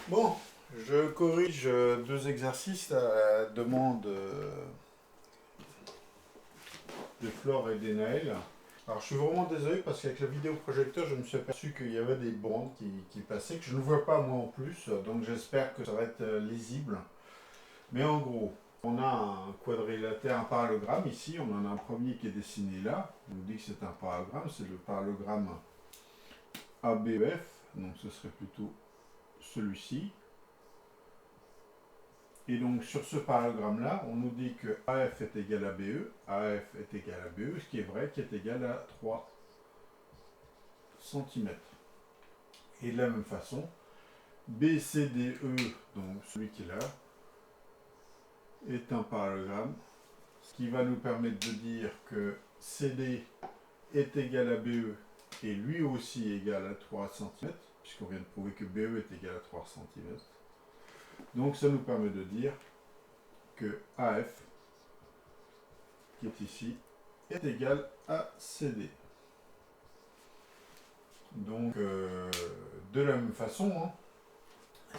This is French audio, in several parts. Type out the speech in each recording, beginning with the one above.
Bon, je corrige deux exercices à la demande de Flore et d'Enaël. Alors je suis vraiment désolé parce qu'avec le vidéoprojecteur, je me suis aperçu qu'il y avait des bandes qui passaient, que je ne vois pas moi en plus, donc j'espère que ça va être lisible. Mais en gros, on a un quadrilatère, un parallélogramme ici, on en a un premier qui est dessiné là, on nous dit que c'est un parallélogramme, c'est le parallélogramme ABEF, donc ce serait plutôt celui-ci. Et donc sur ce parallélogramme-là, on nous dit que AF est égal à BE, AF est égal à BE, ce qui est vrai, qui est égal à 3 cm. Et de la même façon, BCDE, donc celui qui est là, est un parallélogramme, ce qui va nous permettre de dire que CD est égal à BE et lui aussi égal à 3 cm, puisqu'on vient de prouver que BE est égal à 3 cm. Donc ça nous permet de dire que AF, qui est ici, est égal à CD. Donc, de la même façon, hein,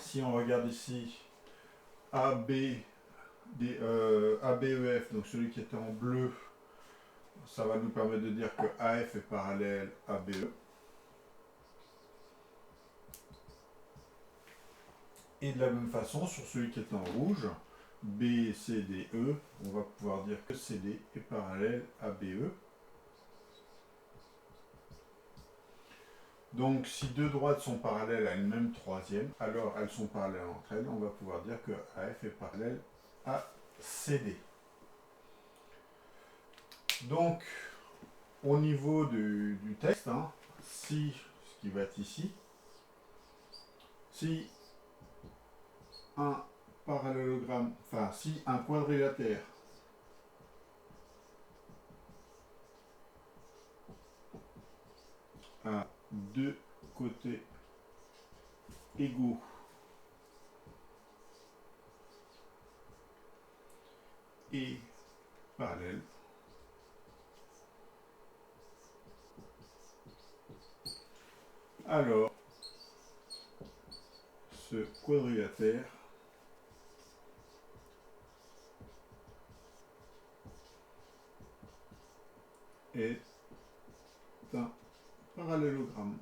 si on regarde ici ABEF, donc celui qui était en bleu, ça va nous permettre de dire que AF est parallèle à BE. Et de la même façon, sur celui qui est en rouge, BCDE, on va pouvoir dire que CD est parallèle à BE. Donc, si deux droites sont parallèles à une même troisième, alors elles sont parallèles entre elles. On va pouvoir dire que AF est parallèle à CD. Donc, au niveau du texte, hein, si, ce qui va être ici, si un parallélogramme, enfin, si un quadrilatère a deux côtés égaux et parallèles, alors ce quadrilatère est un parallélogramme.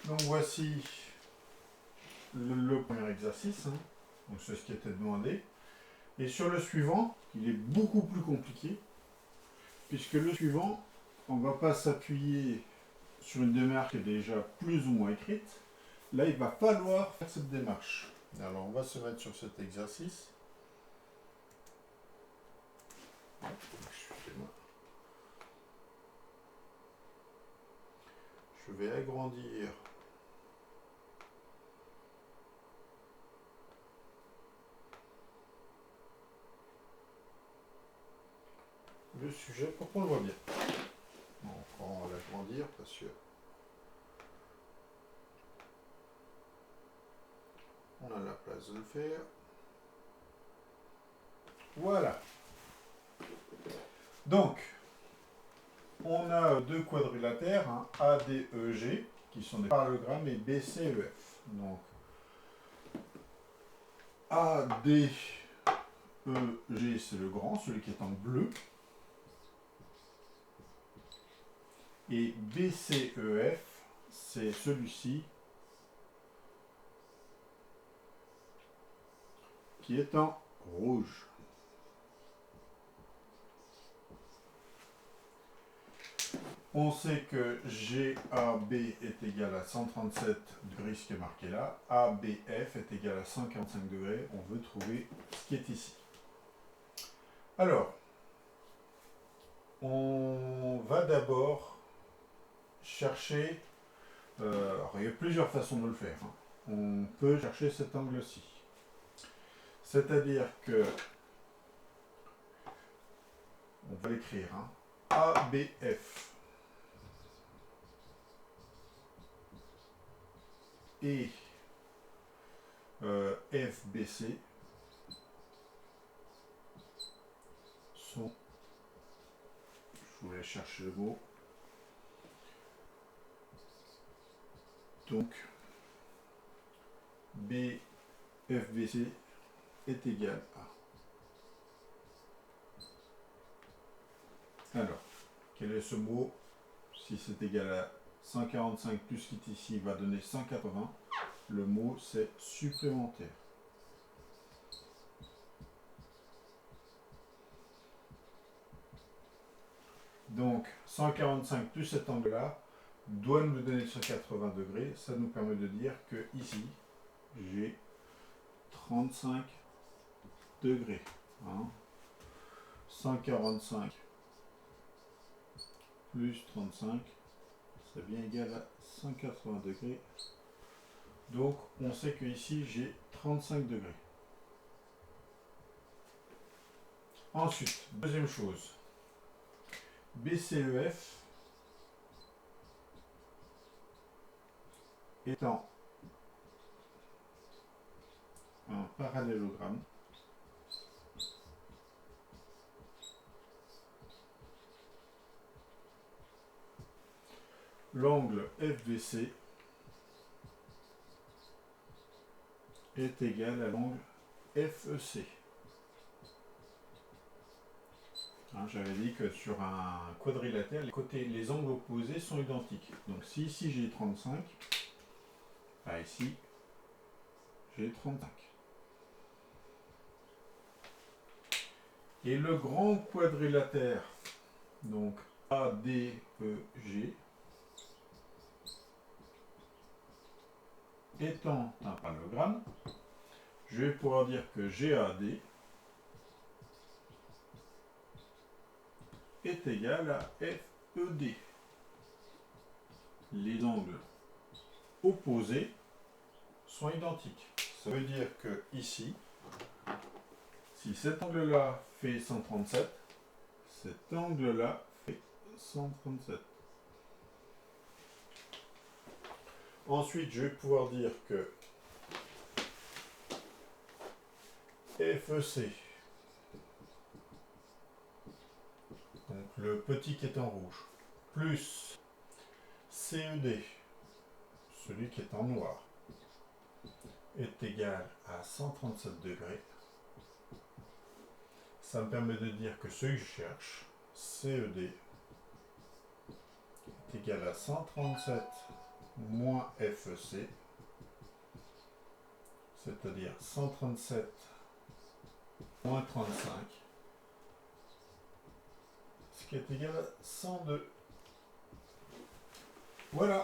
Donc voici le premier exercice, hein. Donc c'est ce qui était demandé. Et sur le suivant, il est beaucoup plus compliqué, puisque le suivant, on ne va pas s'appuyer sur une démarche qui est déjà plus ou moins écrite. Là, il va falloir faire cette démarche. Alors, on va se mettre sur cet exercice. Excusez-moi. Je vais agrandir le sujet pour qu'on le voit bien. Bon, on va l'agrandir parce que on a la place de le faire. Voilà. Donc, on a deux quadrilatères, hein, ADEG, qui sont des parallélogrammes, et BCEF. Donc, ADEG, c'est le grand, celui qui est en bleu. Et BCEF, c'est celui-ci qui est en rouge. On sait que GAB est égal à 137 degrés, ce qui est marqué là. ABF est égal à 145 degrés. On veut trouver ce qui est ici. Alors, on va d'abord chercher... alors, il y a plusieurs façons de le faire, hein. On peut chercher cet angle-ci. C'est-à-dire que... On va l'écrire, hein. ABF et FBC sont aller chercher le mot. Donc, BFBC est égal à... Alors, quel est ce mot? Si c'est égal à 145 plus ce qui est ici va donner 180, le mot c'est supplémentaire. Donc 145 plus cet angle-là doit nous donner 180 degrés. Ça nous permet de dire que ici, j'ai 35 degrés. Hein. 145 plus 35, c'est bien égal à 180 degrés. Donc on sait que ici j'ai 35 degrés. Ensuite, deuxième chose, BCEF étant un parallélogramme, l'angle FVC est égal à l'angle FEC. Hein, j'avais dit que sur un quadrilatère, les angles opposés sont identiques. Donc si ici j'ai 35, bah ici j'ai 35. Et le grand quadrilatère, donc ADEG, étant un parallélogramme, je vais pouvoir dire que GAD est égal à FED. Les angles opposés sont identiques. Ça veut dire que ici, si cet angle-là fait 137, cet angle-là fait 137. Ensuite, je vais pouvoir dire que FEC, donc le petit qui est en rouge, plus CED, celui qui est en noir, est égal à 137 degrés. Ça me permet de dire que ce que je cherche, CED, est égal à 137 moins FEC, c'est-à-dire 137 moins 35, ce qui est égal à 102. Voilà.